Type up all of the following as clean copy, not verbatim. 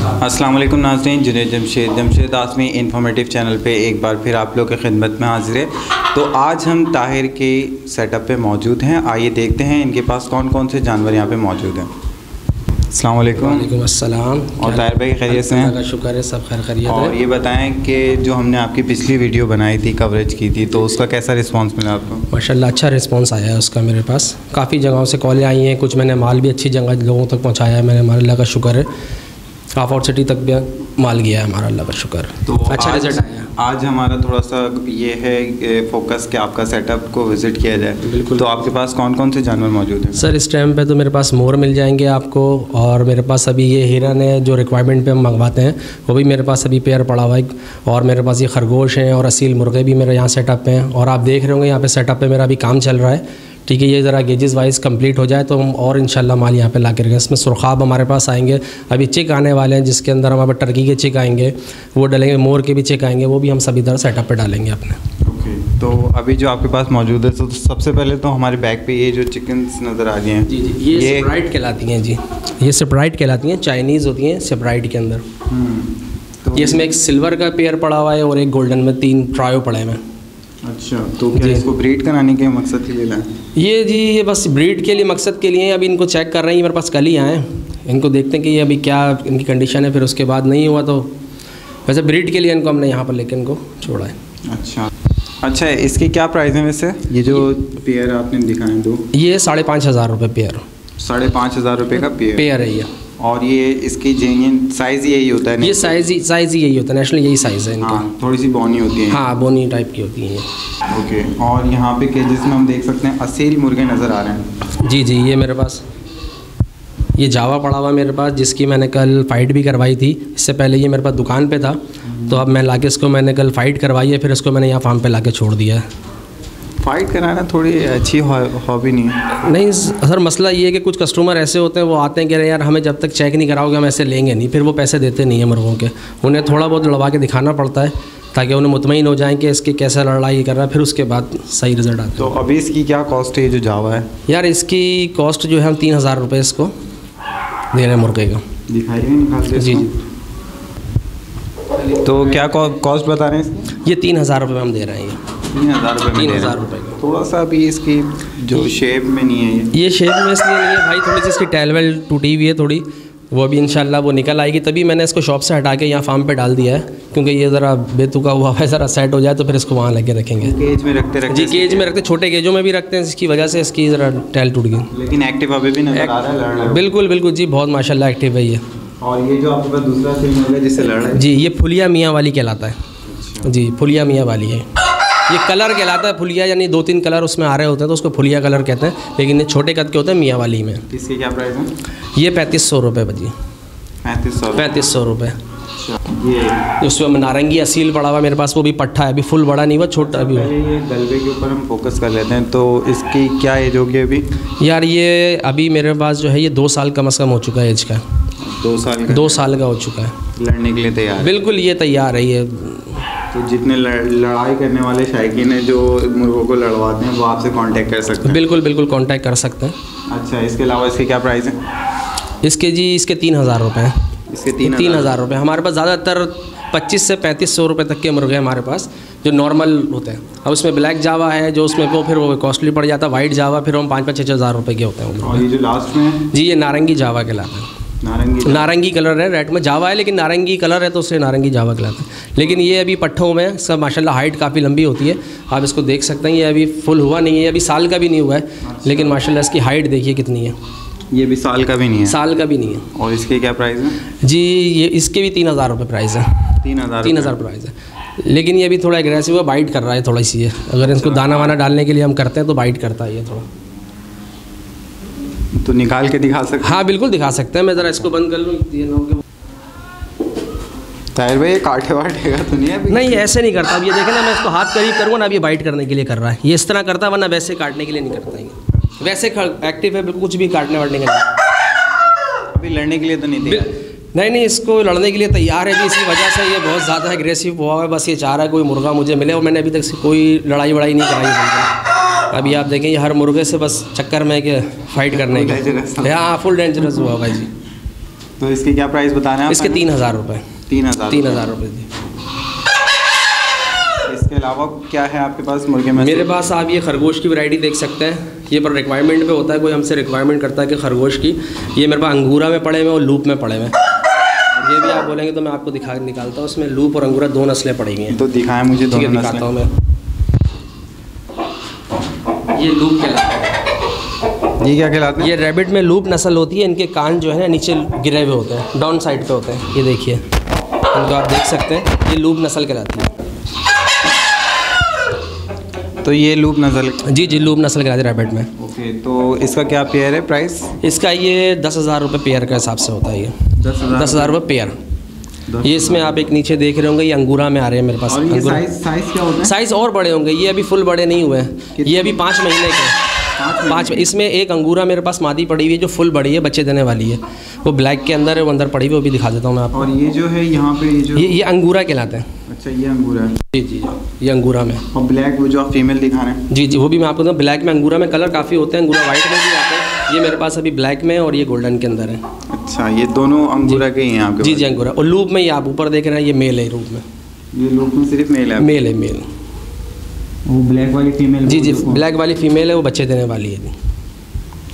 अस्सलाम वालेकुम नाज़रीन, जमशेद आसमी इंफॉर्मेटिव चैनल पे एक बार फिर आप लोग की खिदमत में हाजिर है। तो आज हम ताहिर के सेटअप पे मौजूद हैं। आइए देखते हैं इनके पास कौन कौन से जानवर यहाँ पे मौजूद हैं। अस्सलाम वालेकुम। वालेकुम अस्सलाम। और ताहिर भाई खैरियत से हैं? शुक्र है, सब खैर खैरियत है। और ये बताएं कि जो हमने आपकी पिछली वीडियो बनाई थी, कवरेज की थी, तो उसका कैसा रिस्पांस मिला आपको? माशाल्लाह अच्छा रिस्पांस आया है उसका। मेरे पास काफ़ी जगहों से कॉलें आई हैं, कुछ मैंने माल भी अच्छी जगह लोगों तक पहुँचाया है। मैंने अल्लाह का शुक्र है, काफौर सिटी तक भी माल गया है हमारा, अल्लाह का शुक्र। तो अच्छा रिजल्ट आया। आज हमारा थोड़ा सा ये है फोकस कि आपका सेटअप को विज़िट किया जाए। बिल्कुल। तो आपके पास कौन कौन से जानवर मौजूद हैं? सर इस टाइम पे तो मेरे पास मोर मिल जाएंगे आपको, और मेरे पास अभी ये हिरन है जो रिक्वायरमेंट पे हम मंगवाते हैं, वो भी मेरे पास अभी पेयर पड़ा हुआ है। और मेरे पास ये खरगोश हैं और असील मुर्गे भी मेरे यहाँ सेटअप पे हैं। और आप देख रहे होंगे यहाँ पे सेटअप पे मेरा अभी काम चल रहा है। ठीक है, ये ज़रा गेजेस वाइज कंप्लीट हो जाए तो हम और इंशाल्लाह माल यहाँ पे ला के रखेंगे। इसमें सुरखाब हमारे पास आएंगे, अभी चिक आने वाले हैं जिसके अंदर हमारे टर्की के चिक आएंगे, वो डालेंगे। मोर के भी चिक आएंगे, वो भी हम सभी तरह सेटअप पे डालेंगे अपने। ओके, तो अभी जो आपके पास मौजूद है, तो सबसे पहले तो हमारे बैग पे ये जो चिकन्स नज़र आ रही हैं, जी जी, ये सेपराइट कहलाती हैं जी। ये सेपराइट कहलाती हैं, चाइनीज़ होती हैं सेपराइट के अंदर। तो ये इसमें एक सिल्वर का पेयर पड़ा हुआ है और एक गोल्डन में 3 ट्रायो पड़े हुए हैं। अच्छा, तो क्या इसको ब्रीड कराने के मकसद के लिए लाए? ये जी, ये बस ब्रीड के लिए मकसद के लिए अभी इनको चेक कर रहे हैं। मेरे पास कल ही आए, इनको देखते हैं कि ये अभी क्या इनकी कंडीशन है, फिर उसके बाद नहीं हुआ तो वैसे ब्रीड के लिए इनको हमने यहाँ पर लेकर इनको छोड़ा है। अच्छा, इसकी क्या प्राइस है वैसे? ये जो पेयर आपने दिखाए दो, ये 5,500 रुपये पेयर। 5,500 रुपये का पेयर है ये। और ये इसकी जेन्युइन साइज़ यही होता है? ये साइज़ ही यही होता है, नेशनल यही साइज़ है इनका। हाँ, थोड़ी सी बोनी होती है। हाँ, बोनी टाइप की होती है ये। ओके, और यहाँ पे केजेस में हम देख सकते हैं असील मुर्गे नज़र आ रहे हैं। जी जी, ये मेरे पास ये जावा पड़ा हुआ मेरे पास, जिसकी मैंने कल फ़ाइट भी करवाई थी। इससे पहले ये मेरे पास दुकान पे था, तो अब मैं लाके इसको मैंने कल फ़ाइट करवाई है, फिर इसको मैंने यहाँ फार्म पे लाके छोड़ दिया है। फ़ाइट कराना थोड़ी अच्छी हॉबी नहीं है? नहीं सर, मसला ये है कि कुछ कस्टमर ऐसे होते हैं, वो आते हैं कि यार हमें जब तक चेक नहीं कराओगे हम ऐसे लेंगे नहीं, फिर वो पैसे देते नहीं है मुर्गों के। उन्हें थोड़ा बहुत लड़वा के दिखाना पड़ता है ताकि उन्हें मुतमईन हो जाएं कि इसकी कैसा लड़ाई कर रहा है, फिर उसके बाद सही रिजल्ट आता है। तो अभी इसकी क्या कॉस्ट है जो जावा है? यार इसकी कॉस्ट जो है हम 3,000 रुपये इसको दे रहे हैं मुर्गे का। दिखाइए, निकाल दे। जी जी, तो क्या कॉस्ट बता रहे हैं? ये 3,000 रुपये में हम दे रहे हैं। ये 3,000 रुपये? 3,000 रुपये का। थोड़ा सा अभी इसकी जो शेप में नहीं है ये शेप में इसलिए नहीं है भाई, थोड़ी सी इसकी टैल वेल टूटी हुई है थोड़ी, वो अभी इंशाल्लाह वो निकल आएगी। तभी मैंने इसको शॉप से हटा के यहाँ फार्म पे डाल दिया है, क्योंकि ये ज़रा बेतुका हुआ है, ज़रा सेट हो जाए तो फिर इसको वहाँ लेके रखेंगे। केज में रखते जी, केज में रखते, छोटे केजों में भी रखते हैं, जिसकी वजह से इसकी ज़रा टैल टूट गई। लेकिन एक्टिव अभी भी नजर आ रहा है? बिल्कुल बिल्कुल जी, बहुत माशाल्लाह एक्टिव है ये। और ये जो आपके पास दूसरा सिम है जिससे लड़ रहा है, जी, ये फुलिया मियाँ वाली कहलाता है। जी, फुलिया मियाँ वाली है ये। कलर कहलाता है फुलिया, यानी 2-3 कलर उसमें आ रहे होते हैं तो उसको फुलिया कलर कहते हैं, लेकिन ये छोटे कद के होते हैं मियाँ वाली में। इसकी क्या प्राइस है? ये 3,500 रुपये बजी। 3500 रुपये। ये उसमें नारंगी असील पड़ा हुआ मेरे पास, वो भी पट्ठा है, अभी फुल बड़ा नहीं हुआ, छोटा अभी। ये गलबे के ऊपर हम फोकस कर लेते हैं, तो इसकी क्या एज होगी अभी? यार ये अभी मेरे पास जो है ये 2 साल कम से कम हो चुका है एज का। 2 साल का? 2 साल का हो चुका है। लड़ने के लिए तैयार? बिल्कुल, ये तैयार है ये। तो जितने लड़ाई करने वाले शायकीन हैं जो मुर्गों को लड़वाते हैं, वो आपसे कांटेक्ट कर सकते हैं? बिल्कुल बिल्कुल कांटेक्ट कर सकते हैं। अच्छा, इसके अलावा इसकी क्या प्राइस है? इसके जी, इसके 3,000 रुपये हैं। इसके 3,000 रुपये। हमारे पास ज़्यादातर 25 से 3,500 रुपये तक के मुर्गे हमारे पास जो नॉर्मल होते हैं। अब उसमें ब्लैक जावा है जो उसमें वो फिर वो कॉस्टली पड़ जाता है। वाइट जावा फिर हम 5-6 हज़ार रुपये के होते हैं। और ये जो लास्ट में है जी, ये नारंगी जावा कहलाता है। नारंगी कलर है, रेड में जावा है लेकिन नारंगी कलर है तो उससे नारंगी जावा कहलाता है। लेकिन ये अभी पट्ठों में सब माशाल्लाह हाइट काफ़ी लंबी होती है, आप इसको देख सकते हैं। ये अभी फुल हुआ नहीं है, अभी साल का भी नहीं हुआ है। अच्छा। लेकिन माशाल्लाह इसकी हाइट देखिए कितनी है। ये भी साल का भी नहीं है? साल का भी नहीं है। और इसके क्या प्राइस है? जी, ये इसके भी 3,000 रुपये प्राइस है। 3,000 प्राइस है, लेकिन ये भी थोड़ा एग्रेसिव है, बाइट कर रहा है थोड़ी सी है। अगर इसको दाना वाना डालने के लिए हम करते हैं तो बाइट करता है ये थोड़ा। तो निकाल के दिखा सकते हैं? हाँ बिल्कुल दिखा सकते हैं। मैं ज़रा इसको बंद कर लूँ। ताहिर भाई, ये काटे वाटेगा तो नहीं है? नहीं, ऐसे नहीं करता। अब ये देखें ना, मैं इसको हाथ करीब करूँगा ना, अब ये बाइट करने के लिए कर रहा है। ये इस तरह करता है, वरना वैसे काटने के लिए नहीं करता है। वैसे एक्टिव है बिल्कुल, कुछ भी काटने वाटने का नहीं। अभी लड़ने के लिए तो नहीं दिया? नहीं, इसको लड़ने के लिए तैयार है जी। इसी वजह से ये बहुत ज़्यादा एग्रेसिव हुआ है। बस ये चाह रहा है कोई मुर्गा मुझे मिले, और मैंने अभी तक कोई लड़ाई वड़ाई नहीं कराई। अभी आप देखें, ये हर मुर्गे से बस चक्कर में कि फ़ाइट करने के। हाँ, फुल डेंजरस हुआ भाई जी। तो इसके क्या प्राइस बता रहे हैं आप? इसके 3000 रुपये। 3000 रुपये जी। इसके अलावा क्या है आपके पास मुर्गे में? मेरे पास आप ये खरगोश की वैरायटी देख सकते हैं। ये पर रिक्वायरमेंट पे होता है, कोई हमसे रिक्वायरमेंट करता है कि खरगोश की। ये मेरे पास अंगूरा में पड़े हुए और लूप में पड़े हुए। ये भी आप बोलेंगे तो मैं आपको निकालता हूँ। उसमें लूप और अंगूरा 2 नस्लें पड़ी हुई हैं। तो दिखाएं मुझे दोनों नस्लें। दिखाता हूँ मैं। ये लूप कहलाता है। ये क्या कहलाते हैं? ये रैबिट में लूप नस्ल होती है। इनके कान जो है ना नीचे गिरे हुए होते हैं, डाउन साइड पे होते हैं। ये देखिए, इनको आप देख सकते हैं। ये लूप नस्ल कहलाती है। तो ये लूप नस्ल? जी जी, लूप नस्ल कहलाती है रैबिट में। ओके, तो इसका क्या पेयर है प्राइस? इसका ये 10,000 रुपये पेयर के हिसाब से होता है। ये 10,000 रुपये पेयर। ये इसमें आप एक नीचे देख रहे होंगे, ये अंगूरा में आ रहे हैं मेरे पास। और ये साइज क्या होता है? साइज़ और बड़े होंगे। ये अभी फुल बड़े नहीं हुए हैं। ये अभी 5 महीने के। 5 इसमें एक अंगूरा मेरे पास मादी पड़ी हुई है जो फुल बड़ी है, बच्चे देने वाली है। वो ब्लैक के अंदर है, वो अंदर पड़ी हुई, वो भी दिखा देता हूँ मैं आपको। और ये जो है यहाँ पे ये अंगूरा कहलाते हैं। अच्छा, ये अंगूरा है? जी जी, ये अंगूरा में। और ब्लैक वो जो आप फीमेल दिखा रहे हैं? जी जी, वो भी मैं आपको बताऊँ। ब्लैक में अंगूरा में कलर काफ़ी होते हैं। अंगूरा वाइट में भी आते हैं। ये मेरे पास अभी ब्लैक में और ये गोल्डन के अंदर है। अच्छा, ये दोनों अंगूरा के ही हैं आपके? जी जी, अंगूरा। और लूप में ये आप ऊपर देख रहे हैं, ये मेल है लूप में। ये लूप में सिर्फ मेल है? मेल है, मेल। वो ब्लैक वाली फीमेल? जी जी, ब्लैक वाली फीमेल है, वो बच्चे देने वाली है।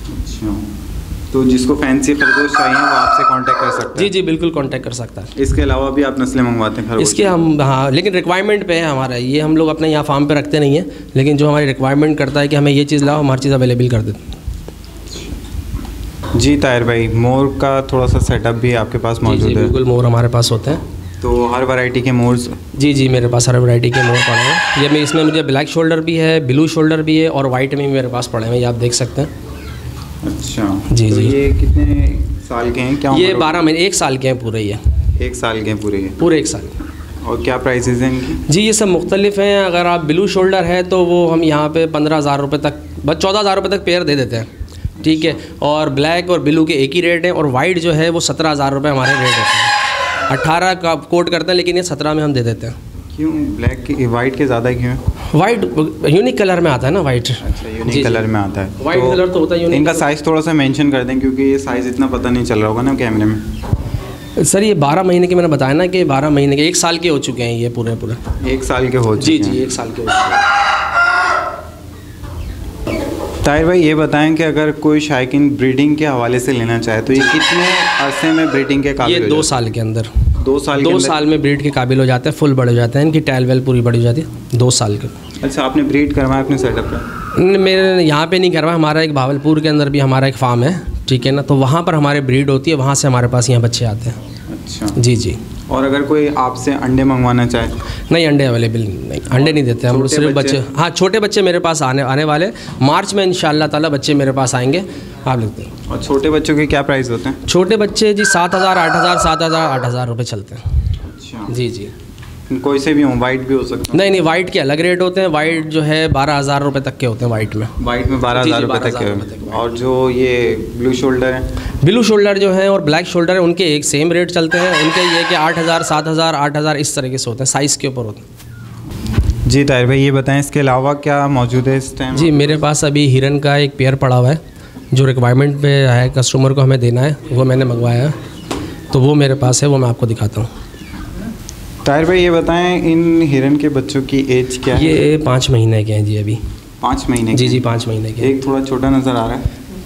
अच्छा, तो जिसको फैंसी खरगोश चाहिए वो आपसे कांटेक्ट कर सकता है? जी जी, बिल्कुल कांटेक्ट कर सकता है। इसके अलावा भी आप नस्लें मंगवाते हैं खरगोश? इसके हम, हाँ, लेकिन रिक्वायरमेंट पे है हमारा। ये हम लोग अपने यहाँ फार्म पे रखते नहीं है, लेकिन जो हमारी रिक्वायरमेंट करता है कि हमें ये चीज़ लाओ, हम हर चीज़ अवेलेबल कर देते हैं। जी ताहिर भाई, मोर का थोड़ा सा सेटअप भी आपके पास मौजूद है? बिल्कुल, मोर हमारे पास होते हैं। तो हर वैरायटी के मोर्स? जी जी, मेरे पास हर वैरायटी के मोर पड़े हैं। ये इसमें मुझे ब्लैक शोल्डर भी है, ब्लू शोल्डर भी है और वाइट में भी मेरे पास पड़े हैं, ये आप देख सकते हैं। अच्छा जी, तो जी। ये कितने साल के हैं? क्या ये 12 महीने, 1 साल के हैं पूरे। ये 1 साल के हैं पूरे 1 साल। और क्या प्राइसेस हैं इनकी? जी, ये सब मुख्तलिफ हैं। अगर आप ब्लू शोल्डर है तो वो हम यहाँ पे 15,000 रुपये तक, बस 14,000 रुपये तक पेयर दे देते हैं, ठीक है। और ब्लैक और ब्लू के एक ही रेट है। और वाइट जो है वो 17,000 रुपये हमारे रेट होते हैं। 18 का कोट करते हैं, लेकिन ये 17 में हम दे देते हैं। क्यों ब्लैक की वाइट के ज़्यादा क्यों है? वाइट यूनिक कलर में आता है ना, वाइट। अच्छा, यूनिक कलर में आता है। वाइट कलर तो होता है यूनिक। इनका साइज़ थोड़ा सा मेंशन कर दें, क्योंकि ये साइज़ इतना पता नहीं चल रहा होगा ना कैमरे में। सर, ये 12 महीने के, मैंने बताया ना कि 12 महीने के, 1 साल के हो चुके हैं ये पूरे। 1 साल के हो चुके हैं? जी, 1 साल के हो चुके हैं। ताहिर भाई, ये बताएं कि अगर कोई शायकीन ब्रीडिंग के हवाले से लेना चाहे तो ये कितने अरसे में ब्रीडिंग के काबिल? ये 2 साल के अंदर। 2 साल में ब्रीड के काबिल हो जाते हैं, फुल बड़े हो जाते हैं। इनकी टैल वेल पूरी बड़ी हो जाती है 2 साल के। अच्छा, आपने ब्रीड करवाया अपने सेटअप पे? मेरे यहाँ पे नहीं करवाया। हमारा एक भावलपुर के अंदर भी हमारा एक फार्म है, ठीक है ना, तो वहाँ पर हमारे ब्रीड होती है, वहाँ से हमारे पास यहाँ बच्चे आते हैं। अच्छा जी जी। और अगर कोई आपसे अंडे मंगवाना चाहे? नहीं, अंडे अवेलेबल नहीं, अंडे नहीं देते हम, सिर्फ बच्चे। हाँ, छोटे बच्चे मेरे पास आने वाले मार्च में इंशाल्लाह ताला बच्चे मेरे पास आएंगे, आप लिखते हैं। और छोटे बच्चों के क्या प्राइस होते हैं? छोटे बच्चे जी 7,000, 8,000, 7,000, 8,000 रुपये चलते हैं। अच्छा जी जी। कोई से भी हो, वाइट भी हो सकता है? नहीं, वाइट के अलग रेट होते हैं। वाइट जो है 12,000 रुपये तक के होते हैं वाइट में। वाइट में 12,000 रुपये तक के। और जो ये ब्लू शोल्डर है? ब्लू शोल्डर जो है और ब्लैक शोल्डर है, उनके एक सेम रेट चलते हैं। उनके ये कि 8,000, 7,000, 8,000 इस तरीके से होते हैं, साइज़ के ऊपर होते हैं। जी ताहिर भाई, ये बताएं इसके अलावा क्या मौजूद है इस टाइम? जी, मेरे पास अभी हिरन का एक पेयर पड़ा हुआ है जो रिक्वायरमेंट पे है, कस्टमर को हमें देना है, वो मैंने मंगवाया है, तो वो मेरे पास है, वो मैं आपको दिखाता हूँ। ताहिर भाई, ये बताएं इन हिरन के बच्चों की एज क्या है? ये 5 महीने के हैं जी अभी। 5 महीने? जी जी, 5 महीने के। एक थोड़ा छोटा नज़र आ रहा है,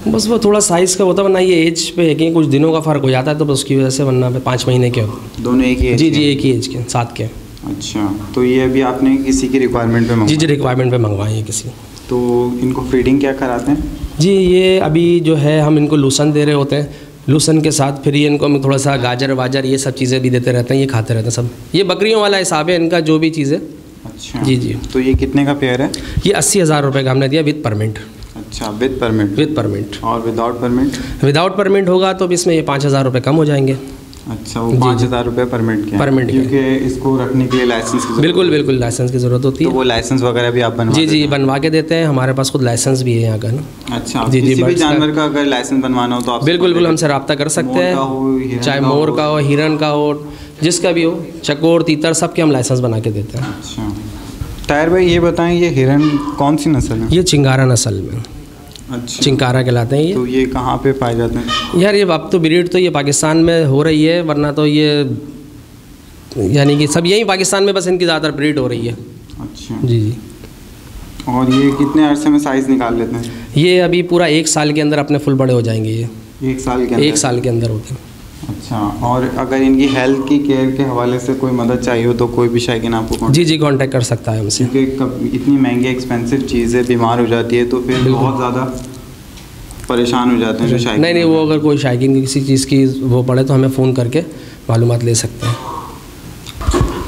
बस वो थोड़ा साइज़ का होता है, वरना ये एज पे है कि कुछ दिनों का फ़र्क हो जाता है, तो बस उसकी वजह से, वरना 5 महीने के होते। दोनों एक ही एज? जी जी, एक ही एज के, 7 के। अच्छा, तो ये अभी आपने किसी की रिक्वायरमेंट पे जी जी, रिक्वायरमेंट पे मंगवाए हैं किसी। तो इनको फीडिंग क्या कराते हैं? जी, ये अभी जो है हम इनको लूसन दे रहे होते हैं, लूसन के साथ फिर ये इनको हम थोड़ा सा गाजर वाजर ये सब चीज़ें भी देते रहते हैं, ये खाते रहते हैं सब। ये बकरियों वाला हिसाब है इनका, जो भी चीज़ है। अच्छा जी जी। तो ये कितने का पेयर है? ये 80,000 रुपये का हमने दिया विद परमिट। अच्छा, विद परमिट? With permit. और विदाउट परमिट? विदाउट परमिट होगा तो इसमें ये 5,000 रुपये कम हो जाएंगे। अच्छा, वो 5,000 रुपये परमिट के? परमिट, क्योंकि इसको रखने के लिए लाइसेंस की बिल्कुल बिल्कुल लाइसेंस की ज़रूरत होती है। तो वो लाइसेंस वगैरह भी आप बनवा? जी जी, बनवा के देते हैं, हमारे पास खुद लाइसेंस भी है यहाँ का ना। अच्छा, जी, किसी भी जानवर का अगर लाइसेंस बनवाना हो तो आप? बिल्कुल बिल्कुल, हमसे रब्ता कर सकते हैं, चाहे मोर का हो, हिरन का हो, जिसका भी हो, चकोर, तीतर, सब के हम लाइसेंस बना के देते हैं। अच्छा, ताहिर भाई ये बताएं ये हिरन कौन सी नस्ल है? ये चिंगारा नस्ल में। अच्छा। चिंकारा कहलाते हैं ये। तो ये कहाँ पे पाए जाते हैं? यार ये अब तो ब्रीड तो ये पाकिस्तान में हो रही है, वरना तो ये यानी कि सब यही पाकिस्तान में बस इनकी ज़्यादातर ब्रीड हो रही है। अच्छा जी जी। और ये कितने अरसे में साइज़ निकाल लेते हैं? ये अभी पूरा 1 साल के अंदर अपने फुल बड़े हो जाएंगे ये। 1 साल के अंदर? 1 साल के अंदर होते हैं। अच्छा। और अगर इनकी हेल्थ की केयर के हवाले से कोई मदद चाहिए हो तो कोई भी शायकीन आपको जी जी कांटेक्ट कर सकता है हमसे। क्योंकि इतनी महंगी एक्सपेंसिव चीज़ें बीमार हो जाती है तो फिर बहुत ज़्यादा परेशान हो जाते हैं जो शायकीन। नहीं, वो अगर कोई शायकीन की किसी चीज़ की वो पड़े तो हमें फ़ोन करके मालूमात ले सकते हैं।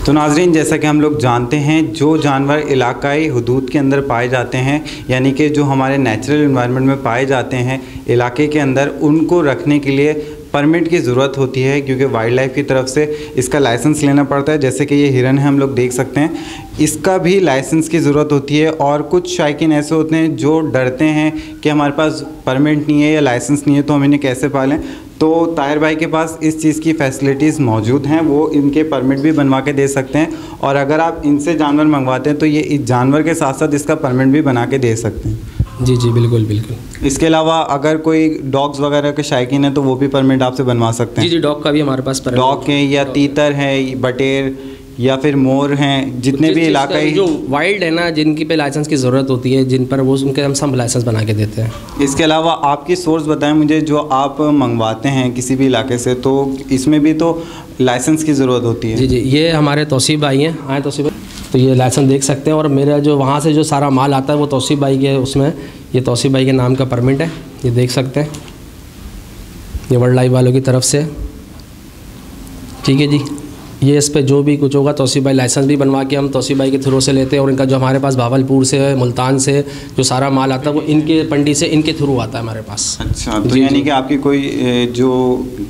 तो नाज़रीन, जैसा कि हम लोग जानते हैं, जो जानवर इलाकाई हदूद के अंदर पाए जाते हैं, यानी कि जो हमारे नेचुरल इन्वायरमेंट में पाए जाते हैं इलाके के अंदर, उनको रखने के लिए परमिट की ज़रूरत होती है, क्योंकि वाइल्ड लाइफ की तरफ से इसका लाइसेंस लेना पड़ता है। जैसे कि ये हिरन है, हम लोग देख सकते हैं, इसका भी लाइसेंस की ज़रूरत होती है। और कुछ शायकीन ऐसे होते हैं जो डरते हैं कि हमारे पास परमिट नहीं है या लाइसेंस नहीं है तो हम इन्हें कैसे पालें। तो ताहिर भाई के पास इस चीज़ की फ़ैसिलिटीज़ मौजूद हैं, वो इनके परमिट भी बनवा के दे सकते हैं। और अगर आप इनसे जानवर मंगवाते हैं तो ये इस जानवर के साथ साथ इसका परमिट भी बना के दे सकते हैं। जी जी बिल्कुल बिल्कुल। इसके अलावा अगर कोई डॉग्स वगैरह के शायकीन है तो वो भी परमिट आपसे बनवा सकते हैं? जी जी, डॉग का भी हमारे पास परमिट। डॉग के या तीतर हैं, बटेर या फिर मोर हैं, जितने भी इलाकाई जो वाइल्ड है ना, जिनकी पे लाइसेंस की ज़रूरत होती है, जिन पर वो उनके हम सब लाइसेंस बना के देते हैं। इसके अलावा आपकी सोर्स बताएं मुझे, जो आप मंगवाते हैं किसी भी इलाके से, तो इसमें भी तो लाइसेंस की ज़रूरत होती है? जी जी, ये हमारे तौसीफ़ भाई हैं। आए तौसीफ़ भाई, तो ये लाइसेंस देख सकते हैं। और मेरा जो वहाँ से जो सारा माल आता है वो तौसीफ़ भाई के, उसमें ये तौसीफ़ भाई के नाम का परमिट है, ये देख सकते हैं, ये वर्ल्ड लाइफ वालों की तरफ से। ठीक है जी, ये इस पे जो भी कुछ होगा तौसीफ़ भाई लाइसेंस भी बनवा के हम तौसीफ़ भाई के थ्रू से लेते हैं। और इनका जो हमारे पास भावलपुर से, मुल्तान से जो सारा माल आता है वो इनके पंडी से, इनके थ्रू आता है हमारे पास। अच्छा, तो यानी कि आपकी कोई जो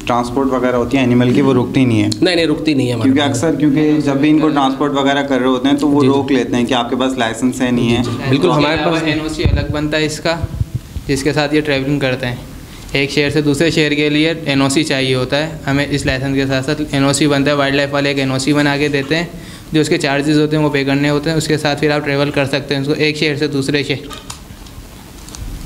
ट्रांसपोर्ट वगैरह होती है एनिमल की, वो रुकती नहीं है? नहीं, रुकती नहीं है हमारे क्योंकि अक्सर जब भी इनको ट्रांसपोर्ट वगैरह कर रहे होते हैं तो वो रोक लेते हैं कि आपके पास लाइसेंस है नहीं है। बिल्कुल, हमारे पास NOC अलग बनता है इसका, जिसके साथ ये ट्रैवलिंग करते हैं। एक शहर से दूसरे शहर के लिए NOC चाहिए होता है हमें। इस लाइसेंस के साथ साथ NOC बनता है। वाइल्ड लाइफ वाले एक NOC बना के देते हैं, जो उसके चार्जेस होते हैं वो पे करने होते हैं। उसके साथ फिर आप ट्रैवल कर सकते हैं उसको एक शहर से दूसरे शहर।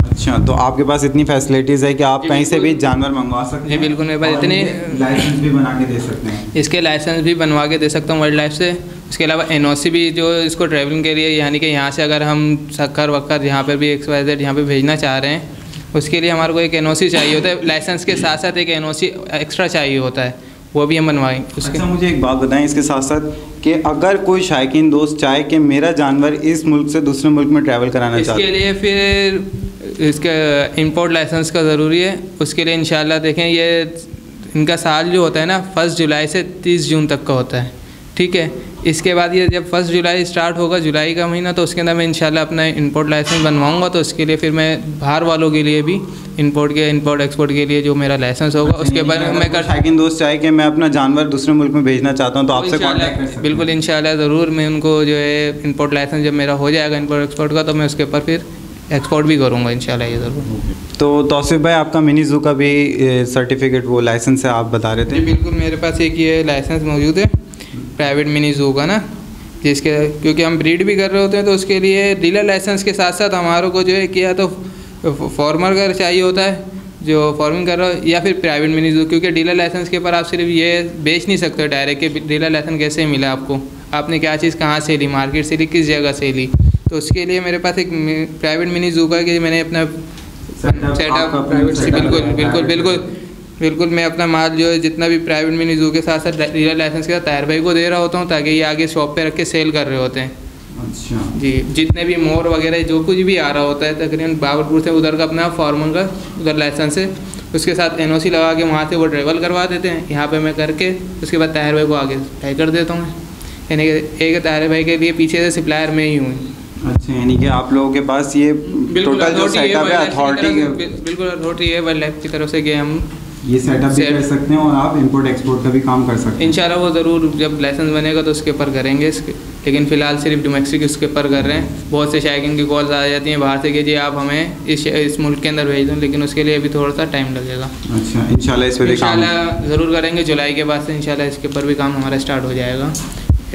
अच्छा, तो आपके पास इतनी फैसिलिटीज़ है कि आप कहीं से भी जानवर मंगवा सकते हैं? जी बिल्कुल, मेरे पास इतने लाइसेंस भी बना के दे सकते हैं? इसके लाइसेंस भी बनवा के दे सकता हूँ वाइल्ड लाइफ से। उसके अलावा NOC भी, जो इसको ट्रैवलिंग के लिए, यानी कि यहाँ से अगर हम सक्कर वक्कर जहाँ पर भी XYZ यहाँ पर भेजना चाह रहे हैं, उसके लिए हमारे को एक NOC चाहिए होता है। लाइसेंस के साथ साथ एक NOC एक्स्ट्रा चाहिए होता है, वो भी हम बनवाएंगे उसके। अच्छा, मुझे एक बात बताएं इसके साथ साथ कि अगर कोई शायकीन दोस्त चाहे कि मेरा जानवर इस मुल्क से दूसरे मुल्क में ट्रैवल कराना चाहता है, इसके लिए फिर इसका इंपोर्ट लाइसेंस का ज़रूरी है। उसके लिए इंशाल्लाह देखें, ये इनका साल जो होता है ना 1 जुलाई से 30 जून तक का होता है। ठीक है, इसके बाद ये जब 1 जुलाई स्टार्ट होगा, जुलाई का महीना, तो उसके अंदर मैं इंशाल्लाह अपना इंपोर्ट लाइसेंस बनवाऊंगा। तो उसके लिए फिर मैं बाहर वालों के लिए भी इंपोर्ट एक्सपोर्ट के लिए जो मेरा लाइसेंस होगा उसके बाद मैं कर। शायकीन दोस्त चाहे कि मैं अपना जानवर दूसरे मुल्क में भेजना चाहता हूँ तो आपसे कांटेक्ट कर सकते हैं? बिल्कुल, इंशाल्लाह ज़रूर। मैं उनको जो है इंपोर्ट लाइसेंस जब मेरा हो जाएगा इंपोर्ट एक्सपोर्ट का, तो मैं उसके ऊपर फिर एक्सपोर्ट भी करूँगा इंशाल्लाह, ये ज़रूर। तो तौसीफ़ भाई, आपका मिनी ज़ू का भी सर्टिफिकेट, वो लाइसेंस है, आप बता रहे थे? बिल्कुल, मेरे पास एक ये लाइसेंस मौजूद है प्राइवेट मिनी ज़ू का ना, जिसके क्योंकि हम ब्रीड भी कर रहे होते हैं तो उसके लिए डीलर लाइसेंस के साथ साथ हमारों को जो है किया तो फार्मर का चाहिए होता है जो फार्मिंग कर रहा हो, या फिर प्राइवेट मिनी ज़ू। क्योंकि डीलर लाइसेंस के ऊपर आप सिर्फ ये बेच नहीं सकते डायरेक्ट कि डीलर लाइसेंस कैसे मिला आपको, आपने क्या चीज़ कहाँ से ली, मार्केट से ली, किस जगह से ली। तो उसके लिए मेरे पास एक प्राइवेट मिनी ज़ू का कि मैंने अपना सेटअप प्राइवेट से बिल्कुल मैं अपना माल जो है जितना भी प्राइवेट मिनी ज़ू के साथ साथ डीलर लाइसेंस के साथ ताहिर भाई को दे रहा होता हूँ, ताकि ये आगे शॉप पे रख के सेल कर रहे होते हैं। अच्छा जी, जितने भी मोर वगैरह जो कुछ भी आ रहा होता है तकरीबन बाबरपुर से उधर का अपना फार्मर का उधर लाइसेंस है, उसके साथ NOC लगा के वहाँ से वो ट्रेवल करवा देते हैं, यहाँ पे मैं करके उसके बाद ताहिर भाई को आगे सप्लाई कर देता हूँ। यानी कि एक ताहिर भाई के लिए पीछे से सप्लायर में ही हूँ। अच्छा, यानी कि आप लोगों के पास ये टोटल जो सेटअप है अथॉरिटी, बिल्कुल अथॉरिटी है वाइल्ड लाइफ की तरफ से कि हम ये सेटअप भी कर सकते हैं और आप इंपोर्ट एक्सपोर्ट का भी काम कर सकते हैं। इंशाल्लाह वो ज़रूर जब लाइसेंस बनेगा तो उसके ऊपर करेंगे इसके, लेकिन फ़िलहाल सिर्फ डोमेस्टिक उसके ऊपर कर रहे हैं। बहुत से शायकीन की कॉल्स आ जाती हैं बाहर से कि जी आप हमें इस मुल्क के अंदर भेज दें, लेकिन उसके लिए अभी थोड़ा सा टाइम लगेगा। अच्छा, इंशाल्लाह इस पर काम ज़रूर करेंगे। जुलाई के बाद से इंशाल्लाह इसके ऊपर भी काम हमारा स्टार्ट हो जाएगा।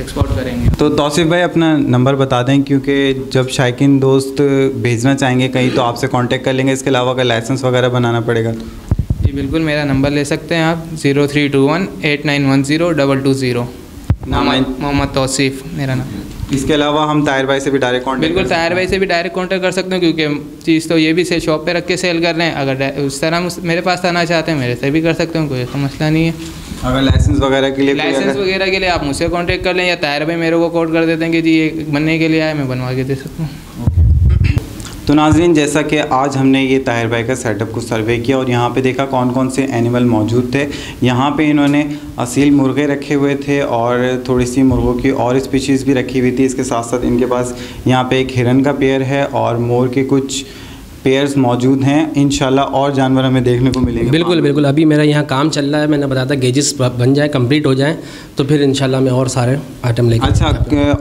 एक्सपोर्ट करेंगे। तो तौसीफ़ भाई अपना नंबर बता दें, क्योंकि जब शायकीन दोस्त भेजना चाहेंगे कहीं तो आपसे कांटेक्ट कर लेंगे, इसके अलावा अगर लाइसेंस वगैरह बनाना पड़ेगा तो? जी बिल्कुल, मेरा नंबर ले सकते हैं आप 032189102220। मोहम्मद तौसीफ़ मेरा नाम। इसके अलावा हम ताहिर भाई से भी डायरेक्ट कॉन्टेक्ट? बिल्कुल, ताहिर भाई से भी डायरेक्ट कॉन्टैक्ट कर सकते हैं, क्योंकि चीज़ तो ये भी से शॉप पे रख के सेल कर रहे हैं। अगर उस तरह मेरे पास आना चाहते हैं मेरे से भी कर सकते हैं, कोई ऐसा मसला नहीं है। अगर लाइसेंस वगैरह के लिए आप मुझसे कांटेक्ट कर लें, या ताहिर भाई मेरे को कोड कर देते हैं कि जी ये बनने के लिए आया, मैं बनवा के दे सकता हूँ। तो नाज़रीन, जैसा कि आज हमने ये ताहिर भाई का सेटअप को सर्वे किया और यहाँ पे देखा कौन कौन से एनिमल मौजूद थे। यहाँ पे इन्होंने असील मुर्गे रखे हुए थे और थोड़ी सी मुर्गों की और स्पीशीज़ भी रखी हुई थी। इसके साथ साथ इनके पास यहाँ पे एक हिरन का पेयर है और मोर के कुछ पेयर्स मौजूद हैं। इंशाल्लाह और जानवर हमें देखने को मिलेंगे। बिल्कुल बिल्कुल, अभी मेरा यहाँ काम चल रहा है, मैंने बताया था गेजेस बन जाए, कंप्लीट हो जाए, तो फिर इंशाल्लाह मैं और सारे आइटम लेके। अच्छा,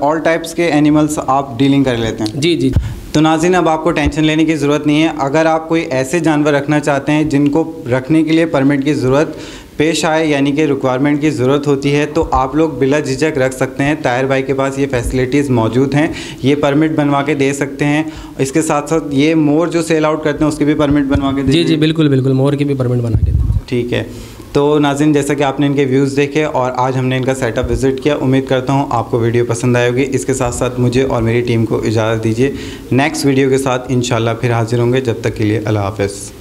ऑल टाइप्स के एनिमल्स आप डीलिंग कर लेते हैं? जी जी। तो नाज़रीन, अब आपको टेंशन लेने की ज़रूरत नहीं है। अगर आप कोई ऐसे जानवर रखना चाहते हैं जिनको रखने के लिए परमिट की ज़रूरत पेश आए, यानी कि रिक्वायरमेंट की ज़रूरत होती है, तो आप लोग बिला झिझक रख सकते हैं। ताहिर भाई के पास ये फैसिलिटीज़ मौजूद हैं, ये परमिट बनवा के दे सकते हैं। इसके साथ साथ ये मोर जो सेल आउट करते हैं उसकी भी परमिट बनवा के दे? जी जी बिल्कुल बिल्कुल, मोर की भी परमिट बना के दे। ठीक है। तो नाज़रीन, जैसा कि आपने इनके व्यूज़ देखे और आज हमने इनका सेटअप विज़िट किया, उम्मीद करता हूँ आपको वीडियो पसंद आई होगी। इसके साथ साथ मुझे और मेरी टीम को इजाज़त दीजिए। नेक्स्ट वीडियो के साथ इंशाल्लाह फिर हाजिर होंगे। जब तक के लिए अल्लाह हाफ़िज़।